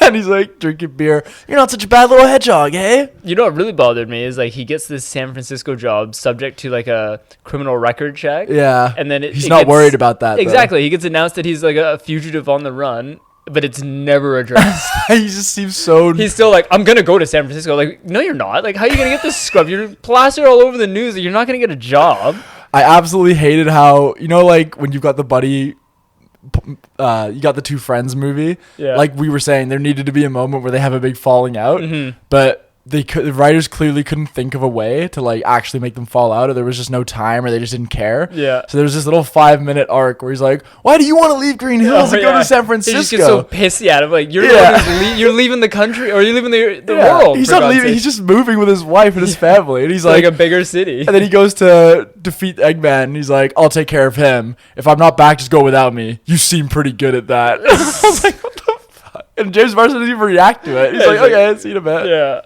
S1: And he's like drinking beer. You're not such a bad little hedgehog, eh?
S2: You know what really bothered me is like he gets this San Francisco job subject to like a criminal record check.
S1: Yeah.
S2: And then
S1: he's not worried about that.
S2: Exactly. He gets announced that he's like a fugitive on the run, but it's never addressed.
S1: He just seems so.
S2: He's still like, I'm gonna go to San Francisco. Like, no, you're not. Like, how are you gonna get this scrub? You're plastered all over the news. Like, you're not gonna get a job.
S1: I absolutely hated how, you know, like when you've got the buddy, you got the Two Friends movie.
S2: Yeah.
S1: Like we were saying, there needed to be a moment where they have a big falling out,
S2: Mm-hmm.
S1: but the writers clearly couldn't think of a way to like actually make them fall out, or there was just no time, or they just didn't care.
S2: Yeah.
S1: So there was this little 5-minute arc where he's like, "Why do you want to leave Green Hills and go to San Francisco?"
S2: He just gets so pissy at him. Like, you're the one who's you're leaving the country, or you're leaving the world.
S1: He's
S2: for
S1: not
S2: God's
S1: leaving.
S2: sake.
S1: He's just moving with his wife and his family, and he's
S2: like
S1: like
S2: a bigger city.
S1: And then he goes to defeat Eggman, and he's like, I'll take care of him. If I'm not back, just go without me. You seem pretty good at that. I was like, what the fuck? And James Marsden didn't even react to it. He's like, okay, see you in a bit.
S2: Yeah.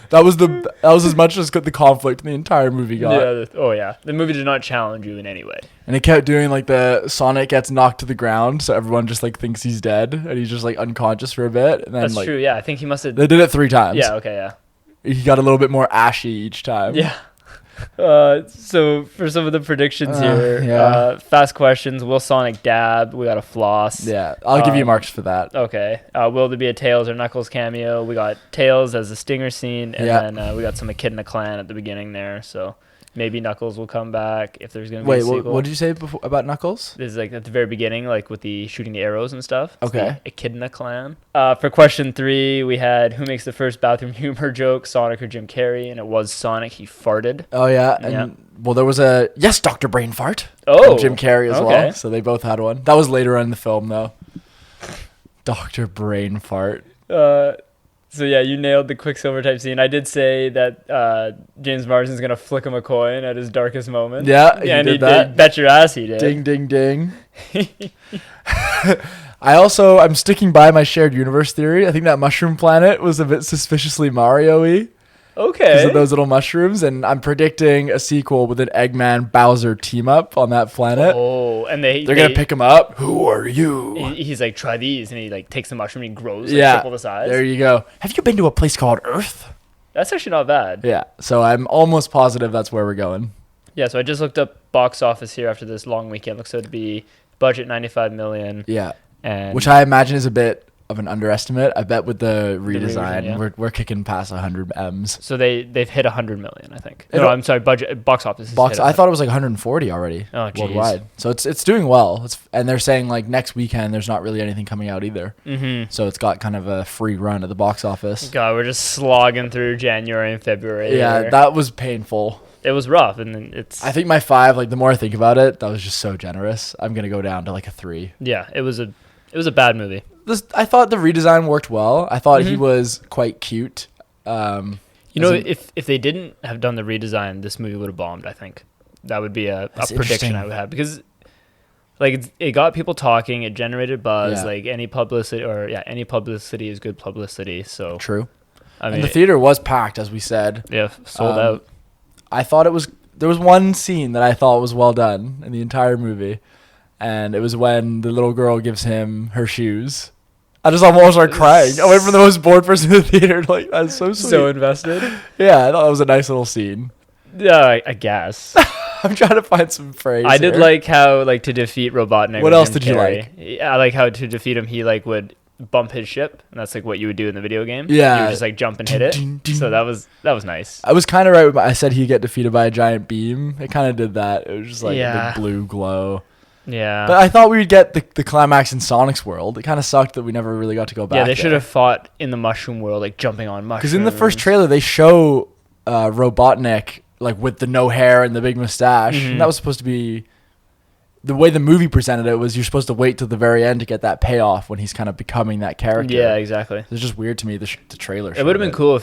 S1: That was as much as the conflict the entire movie got.
S2: Yeah. The movie did not challenge you in any way.
S1: And it kept doing like the Sonic gets knocked to the ground, so everyone just like thinks he's dead, and he's just like unconscious for a bit. And then,
S2: That's
S1: like,
S2: true. Yeah, I think he must have.
S1: They did it 3 times.
S2: Yeah. Okay. Yeah.
S1: He got a little bit more ashy each time.
S2: Yeah. So for some of the predictions here,
S1: yeah.
S2: fast questions. Will Sonic dab? We got a floss.
S1: Yeah, I'll give you marks for that.
S2: Okay. Will there be a Tails or Knuckles cameo? We got Tails as a stinger scene, and then we got some Echidna Clan at the beginning there. So maybe Knuckles will come back if there's gonna be a sequel.
S1: What did you say before about Knuckles?
S2: This is like at the very beginning, like with the shooting the arrows and stuff. It's
S1: Okay.
S2: the Echidna Clan. For question 3, we had who makes the first bathroom humor joke, Sonic or Jim Carrey, and it was Sonic. He farted.
S1: Oh yeah, and well, there was a Dr. Brain Fart.
S2: Oh,
S1: from Jim Carrey as well. So they both had one. That was later on in the film though. Dr. Brain Fart.
S2: So yeah, you nailed the Quicksilver type scene. I did say that James Marsden's gonna flick him a coin at his darkest moment.
S1: Yeah,
S2: and
S1: he did that.
S2: Bet your ass he did.
S1: Ding, ding, ding. I'm sticking by my shared universe theory. I think that mushroom planet was a bit suspiciously Mario-y.
S2: Okay.
S1: Because of those little mushrooms, and I'm predicting a sequel with an Eggman Bowser team up on that planet.
S2: Oh, and they're
S1: gonna pick him up. Who are you?
S2: He's like, try these, and he like takes the mushroom and he grows like triple the size.
S1: There you go. Have you been to a place called Earth?
S2: That's actually not bad.
S1: Yeah. So I'm almost positive that's where we're going.
S2: Yeah. So I just looked up box office here after this long weekend. Looks like to be budget $95 million.
S1: Yeah.
S2: And
S1: which I imagine is a bit of an underestimate. I bet with the redesign,
S2: yeah.
S1: we're kicking past 100 M's.
S2: So they've hit 100 million, I think. No, I'm sorry, box office.
S1: I thought it was like 140 already worldwide. So it's doing well. And they're saying like next weekend there's not really anything coming out either. Mm-hmm. So it's got kind of a free run at the box office.
S2: God, we're just slogging through January and February.
S1: Yeah, that was painful.
S2: It was rough, and it's.
S1: I think my 5, like the more I think about it, that was just so generous. I'm gonna go down to like a 3.
S2: Yeah, it was a bad movie.
S1: I thought the redesign worked well. I thought he was quite cute.
S2: If they didn't have done the redesign, this movie would have bombed. I think that would be a prediction I would have, because like it got people talking, it generated buzz. Yeah. Like any publicity is good publicity. So
S1: true.
S2: I mean,
S1: and the theater was packed, as we said.
S2: Yeah, sold out.
S1: I thought there was one scene that I thought was well done in the entire movie. And it was when the little girl gives him her shoes. I just almost started crying. I went from the most bored person in the theater. Like, that's so sweet.
S2: So invested.
S1: Yeah, I thought that was a nice little scene.
S2: Yeah, I guess.
S1: I'm trying to find some phrase.
S2: I did like how, like, to defeat Robotnik.
S1: What else did you like?
S2: I like how to defeat him, he like would bump his ship, and that's like what you would do in the video game.
S1: Yeah,
S2: you would just like jump and hit it. So that was nice.
S1: I was kind of right. I said he'd get defeated by a giant beam. It kind of did that. It was just like a big blue glow.
S2: Yeah.
S1: But I thought we would get the climax in Sonic's world. It kind of sucked that we never really got to go back.
S2: Yeah, they should have fought in the mushroom world, like jumping on mushrooms.
S1: Because in the first trailer, they show Robotnik like with the no hair and the big mustache. Mm-hmm. And that was supposed to be the way the movie presented it was you're supposed to wait till the very end to get that payoff when he's kind of becoming that character.
S2: Yeah, exactly.
S1: It's just weird to me, the trailer.
S2: It would have been cool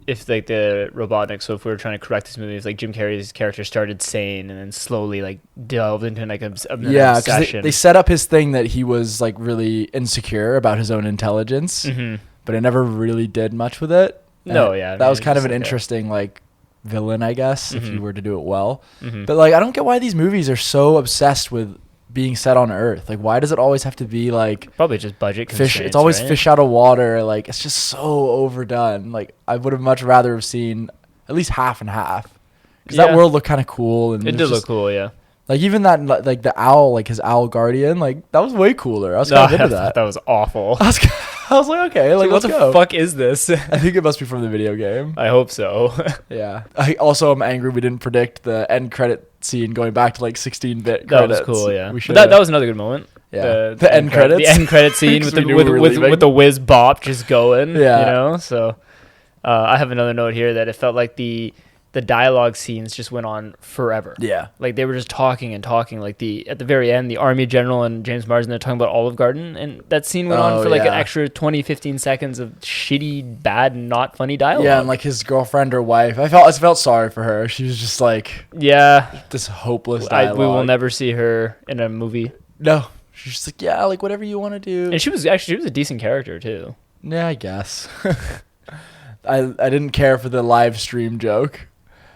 S2: if like the Robotnik, so if we were trying to correct this movie, if like Jim Carrey's character started sane and then slowly like delved into like an obsession.
S1: They set up his thing that he was like really insecure about his own intelligence, but it never really did much with it.
S2: No, yeah.
S1: That was kind of an interesting like villain, I guess, if you were to do it well. But like, I don't get why these movies are so obsessed with being set on Earth. Like, why does it always have to be like
S2: probably just budget
S1: fish?
S2: constraints,
S1: It's always
S2: right?
S1: fish out of water. Like, it's just so overdone. Like, I would have much rather have seen at least half and half, because that world looked kind of cool, and
S2: it did look cool. Yeah.
S1: Like, even that, like the owl, like his owl guardian, like that was way cooler. I was kind of into that.
S2: That was awful.
S1: I was like, okay, like let's
S2: what
S1: go.
S2: the fuck is this?
S1: I think it must be from the video game.
S2: I hope so.
S1: Yeah. I also am angry we didn't predict the end credit scene going back to like 16-bit credits.
S2: That was cool, yeah.
S1: We
S2: That was another good moment.
S1: Yeah. The end credits.
S2: The end credit scene with the whiz bop just going.
S1: Yeah.
S2: You know. So I have another note here that it felt like the dialogue scenes just went on forever.
S1: Yeah.
S2: Like they were just talking and talking. Like at the very end, the army general and James Marsden, they're talking about Olive Garden, and that scene went on for like an extra 20, 15 seconds of shitty, bad, not funny dialogue.
S1: Yeah, and like his girlfriend or wife, I felt sorry for her. She was just like this hopeless dialogue.
S2: We will never see her in a movie.
S1: No. She's just like, yeah, like whatever you want to do.
S2: And she was a decent character too.
S1: Yeah, I guess. I didn't care for the live stream joke.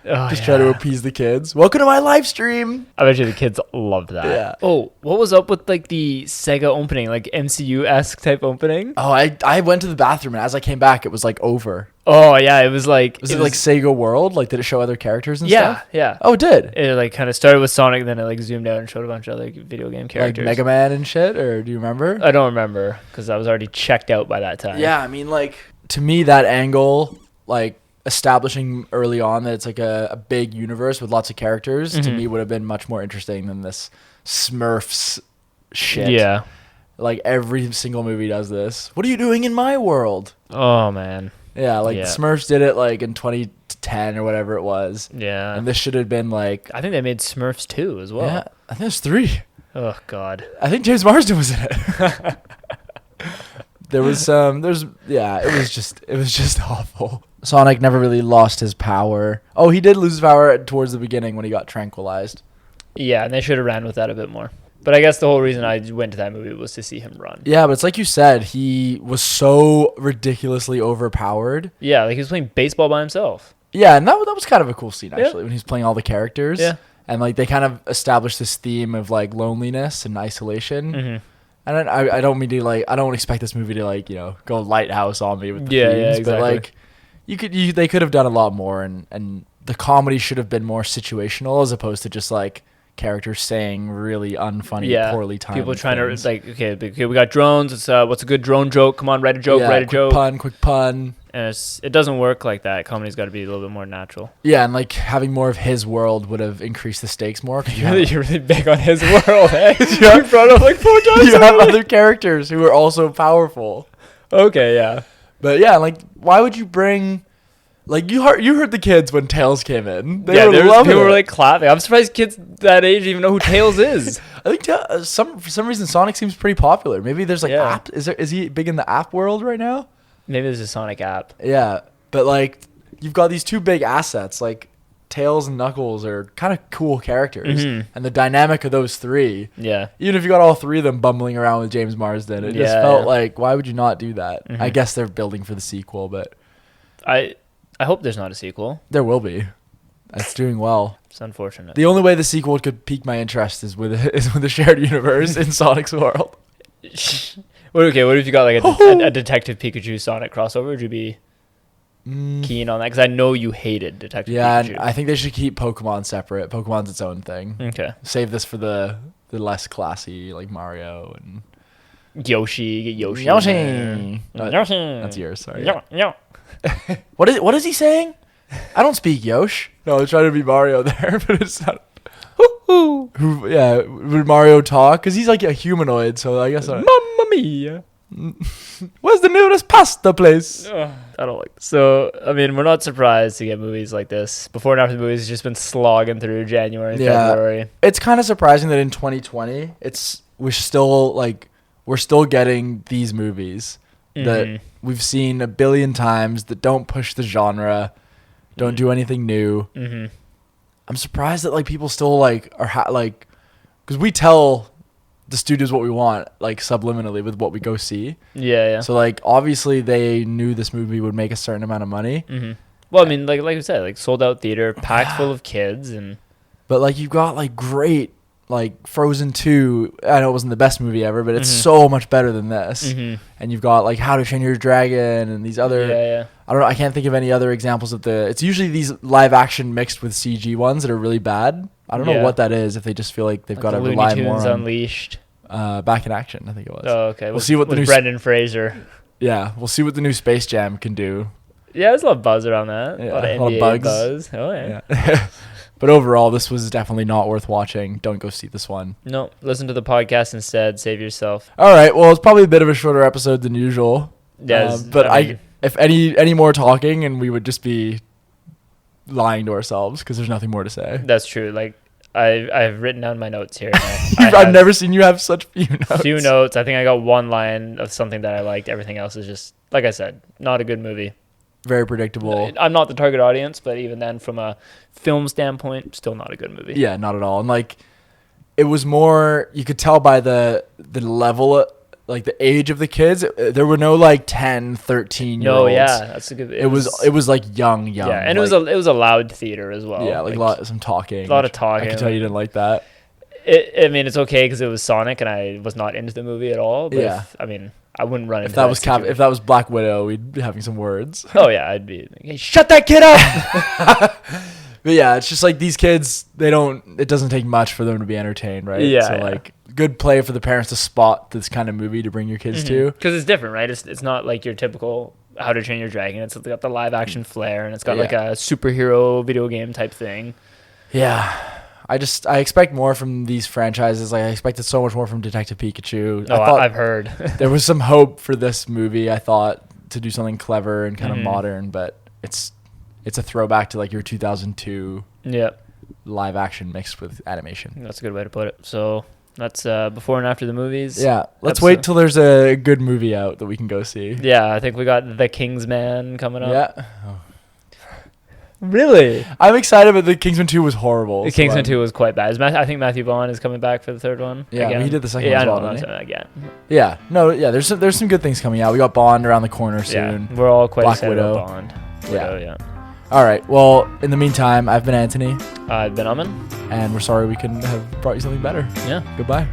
S1: Try to appease the kids. Welcome to my live stream.
S2: I bet you the kids loved that.
S1: Yeah.
S2: Oh, what was up with like the Sega opening, like MCU-esque type opening?
S1: Oh, I went to the bathroom, and as I came back, it was like over.
S2: Oh yeah, it was like
S1: it like Sega World? Like, did it show other characters and stuff?
S2: Yeah.
S1: Oh, it did.
S2: It like kind of started with Sonic, and then it like zoomed out and showed a bunch of other video game characters,
S1: like Mega Man and shit. Or do you remember?
S2: I don't remember because I was already checked out by that time.
S1: Yeah, I mean, like to me, that angle, like establishing early on that it's like a big universe with lots of characters, to me would have been much more interesting than this Smurfs shit.
S2: Yeah.
S1: Like every single movie does this. What are you doing in my world?
S2: Oh man.
S1: Yeah, like Smurfs did it like in 2010 or whatever it was.
S2: Yeah.
S1: And this should have been like,
S2: I think they made Smurfs 2 as well.
S1: Yeah, I think there's 3.
S2: Oh god.
S1: I think James Marsden was in it. There was it was just awful. Sonic never really lost his power. Oh, he did lose his power towards the beginning when he got tranquilized.
S2: Yeah, and they should have ran with that a bit more. But I guess the whole reason I went to that movie was to see him run.
S1: Yeah, but it's like you said, he was so ridiculously overpowered.
S2: Yeah, like he was playing baseball by himself.
S1: Yeah, and that was kind of a cool scene, actually, when he's playing all the characters.
S2: Yeah.
S1: And like they kind of established this theme of like loneliness and isolation. And I don't mean to like, I don't expect this movie to like, go Lighthouse on me with the themes,
S2: exactly.
S1: but like they could have done a lot more, and the comedy should have been more situational as opposed to just like characters saying really unfunny, poorly timed
S2: people trying
S1: things.
S2: to like, okay, we got drones. It's what's a good drone joke? Come on, write a joke,
S1: Quick pun.
S2: And it doesn't work like that. Comedy's got to be a little bit more natural.
S1: Yeah, and like having more of his world would have increased the stakes more.
S2: You're really big on his world, eh? You brought up like 4 times.
S1: You have other characters who are also powerful.
S2: Okay, yeah.
S1: But yeah, like why would you bring? Like you heard the kids when Tails came in. They were loving it.
S2: People were like clapping. I'm surprised kids that age even know who Tails is.
S1: I think for some reason Sonic seems pretty popular. Maybe there's like app. Is he big in the app world right now?
S2: Maybe there's a Sonic app.
S1: Yeah, but like you've got these 2 big assets. Like Tails and Knuckles are kind of cool characters, and the dynamic of those 3.
S2: Yeah.
S1: Even if you got all 3 of them bumbling around with James Marsden, it just felt like, why would you not do that? I guess they're building for the sequel, but
S2: I hope there's not a sequel.
S1: There will be. It's doing well.
S2: It's unfortunate.
S1: The only way the sequel could pique my interest is with a shared universe in Sonic's world.
S2: What if you got like a Detective Pikachu Sonic crossover? Would you be keen on that? Because I know you hated Detective Pikachu.
S1: Yeah, I think they should keep Pokemon separate. Pokemon's its own thing.
S2: Okay.
S1: Save this for the less classy, like Mario and
S2: Yoshi. Get Yoshi.
S1: Yoshi. That's yours. Sorry. What is he saying? I don't speak Yosh. No, I was trying to be Mario there, but it's not. Would Mario talk? Because he's like a humanoid, so I guess.
S2: Mamma mia.
S1: Where's the nearest pasta place?
S2: I don't like this. So, I mean, we're not surprised to get movies like this. Before and after the movies has just been slogging through January and February.
S1: It's kind of surprising that in 2020, we're still getting these movies that we've seen a billion times that don't push the genre, don't do anything new.
S2: Mm-hmm.
S1: I'm surprised that like people still like are because we tell the studios what we want like subliminally with what we go see.
S2: Yeah.
S1: So like obviously they knew this movie would make a certain amount of money.
S2: Mm-hmm. Well, I mean, like you said, like sold out theater, packed full of kids,
S1: but like you've got like great like Frozen 2. I know it wasn't the best movie ever, but it's so much better than this.
S2: Mm-hmm.
S1: And you've got like How to Train Your Dragon and these other.
S2: Yeah.
S1: I don't know. I can't think of any other examples of it's usually these live action mixed with CG ones that are really bad. I don't know what that is. If they just feel like they've got to rely more on
S2: Unleashed.
S1: Back in Action, I think it was.
S2: Oh, okay.
S1: We'll see what the new
S2: Brendan Fraser.
S1: Yeah, we'll see what the new Space Jam can do.
S2: Yeah, there's a lot of buzz around that.
S1: Yeah,
S2: a lot of NBA
S1: bugs.
S2: Buzz. Oh yeah.
S1: But overall, this was definitely not worth watching. Don't go see this one.
S2: No, listen to the podcast instead. Save yourself.
S1: All right. Well, it's probably a bit of a shorter episode than usual.
S2: Yeah,
S1: but if any more talking, and we would just be lying to ourselves because there's nothing more to say.
S2: That's true. Like I've written down my notes here.
S1: I've never seen you have such few notes.
S2: Few notes. I think I got one line of something that I liked. Everything else is just, like I said, not a good movie.
S1: Very predictable.
S2: I'm not the target audience, but even then, from a film standpoint, still not a good movie.
S1: Yeah, not at all. And like, it was more, you could tell by the level, like the age of the kids. There were no like 10, 13 year olds.
S2: No, yeah, that's a good.
S1: It was like young. Yeah,
S2: and
S1: like,
S2: it was a loud theater as well.
S1: Yeah, like some talking.
S2: A lot of talking.
S1: I could tell you didn't like that.
S2: I mean, it's okay because it was Sonic, and I was not into the movie at all. But I wouldn't run into
S1: that. If that was Black Widow, we'd be having some words.
S2: Oh yeah, I'd be like,
S1: hey, shut that kid up. But yeah, it's just like these kids, it doesn't take much for them to be entertained, right?
S2: Yeah.
S1: So like good play for the parents to spot this kind of movie to bring your kids to.
S2: Because it's different, right? It's not like your typical How to Train Your Dragon. It's got the live action flair, and it's got like a superhero video game type thing.
S1: Yeah. I expect more from these franchises. Like I expected so much more from Detective Pikachu.
S2: Oh, I've heard.
S1: There was some hope for this movie, I thought, to do something clever and kind of modern, but it's a throwback to like your 2002 live action mixed with animation.
S2: That's a good way to put it. So that's before and after the movies.
S1: Yeah, let's wait till there's a good movie out that we can go see.
S2: Yeah, I think we got The Kingsman coming up.
S1: Yeah. Oh.
S2: Really?
S1: I'm excited, but The Kingsman 2 was horrible.
S2: The Kingsman 2 was quite bad. I think Matthew Vaughn is coming back for the third one.
S1: Yeah,
S2: again.
S1: he did the second one as well, didn't he?
S2: Again.
S1: Yeah. No, yeah, there's some good things coming out. We got Bond around the corner soon.
S2: Yeah, we're all quite
S1: Black
S2: excited
S1: Widow.
S2: about Bond. Yeah.
S1: All right. Well, in the meantime, I've been Antony.
S2: I've been Aman.
S1: And we're sorry we couldn't have brought you something better.
S2: Yeah.
S1: Goodbye.